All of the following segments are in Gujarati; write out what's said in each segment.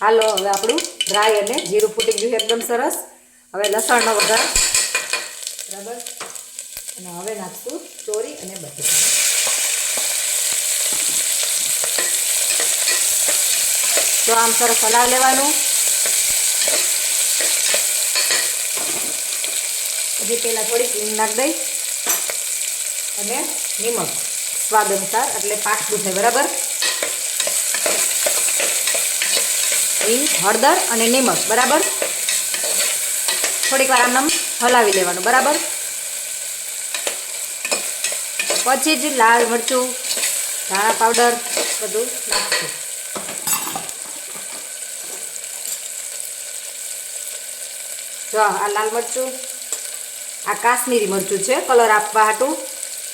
હાલો હવે આપણું ડ્રાય અને જીરું ફૂટી ગયું એકદમ સરસ. હવે લસણનો વઘાર બરાબર. અને હવે નાખશું ચોરી અને બટેટા. તો આમ સરસ હલાવી લેવાનું. હજી પહેલાં થોડીક હિંગ નાખી દઈ અને નિમક સ્વાદ અનુસાર, એટલે પાકું છે બરાબર. હિંગ, હળદર અને નિમક બરાબર. થોડીક વાર આમ હલાવી લેવાનું બરાબર. પછી જ લાલ મરચું, ધાણા પાવડર બધું નાખશું. જો આ લાલ મરચું, આ કાશ્મીરી મરચું છે કલર આપવા હાટું,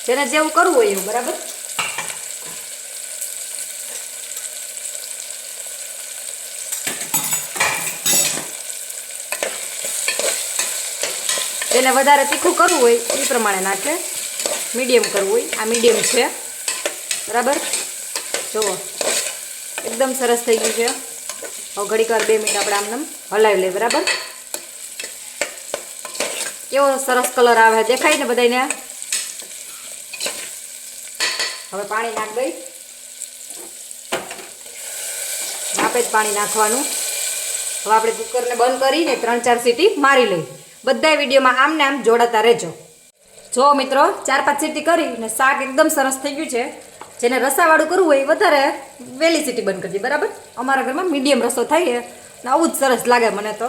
જેને જેવું કરવું હોય એવું બરાબર. જેને વધારે તીખું કરવું હોય એ પ્રમાણે નાખે, મીડિયમ કરવું હોય આ મીડિયમ છે બરાબર. જુઓ એકદમ સરસ થઈ ગયું છે. હવે ઘડીક વાર 2 મિનિટ આપણે આમ હલાવી લઈએ બરાબર. કેવો સરસ કલર આવે દેખાય ને બધાને. હવે પાણી નાખ દઈ, માપે જ પાણી નાખવાનું. હવે આપણે કુકરને બંધ કરીને 3-4 સીટી મારી લઈ. બધા વિડીયોમાં આમને આમ જોડાતા રહેજો. જો મિત્રો 4-5 સીટી કરીને શાક એકદમ સરસ થઈ ગયું છે. જેને રસાવાળું કરવું હોય એ વધારે વહેલી સીટી બંધ કરજો બરાબર. અમારા ઘરમાં મીડિયમ રસો થાય ને આવું જ સરસ લાગે મને તો.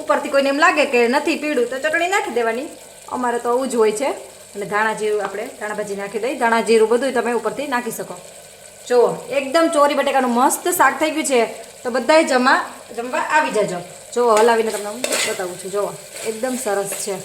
ઉપરથી કોઈને એમ લાગે કે નથી પીળું તો ચટણી નાખી દેવાની, અમારે તો આવું જ હોય છે. અને ધાણા જીરું આપણે ધાણા ભાજી નાખી દઈ, ધાણા જીરું બધું તમે ઉપરથી નાખી શકો. જુઓ એકદમ ચોરી બટેકાનું મસ્ત શાક થઈ ગયું છે. તો બધાય જમવા આવી જજો. જુઓ હલાવીને તમને હું બતાવું છું. જુઓ એકદમ સરસ છે.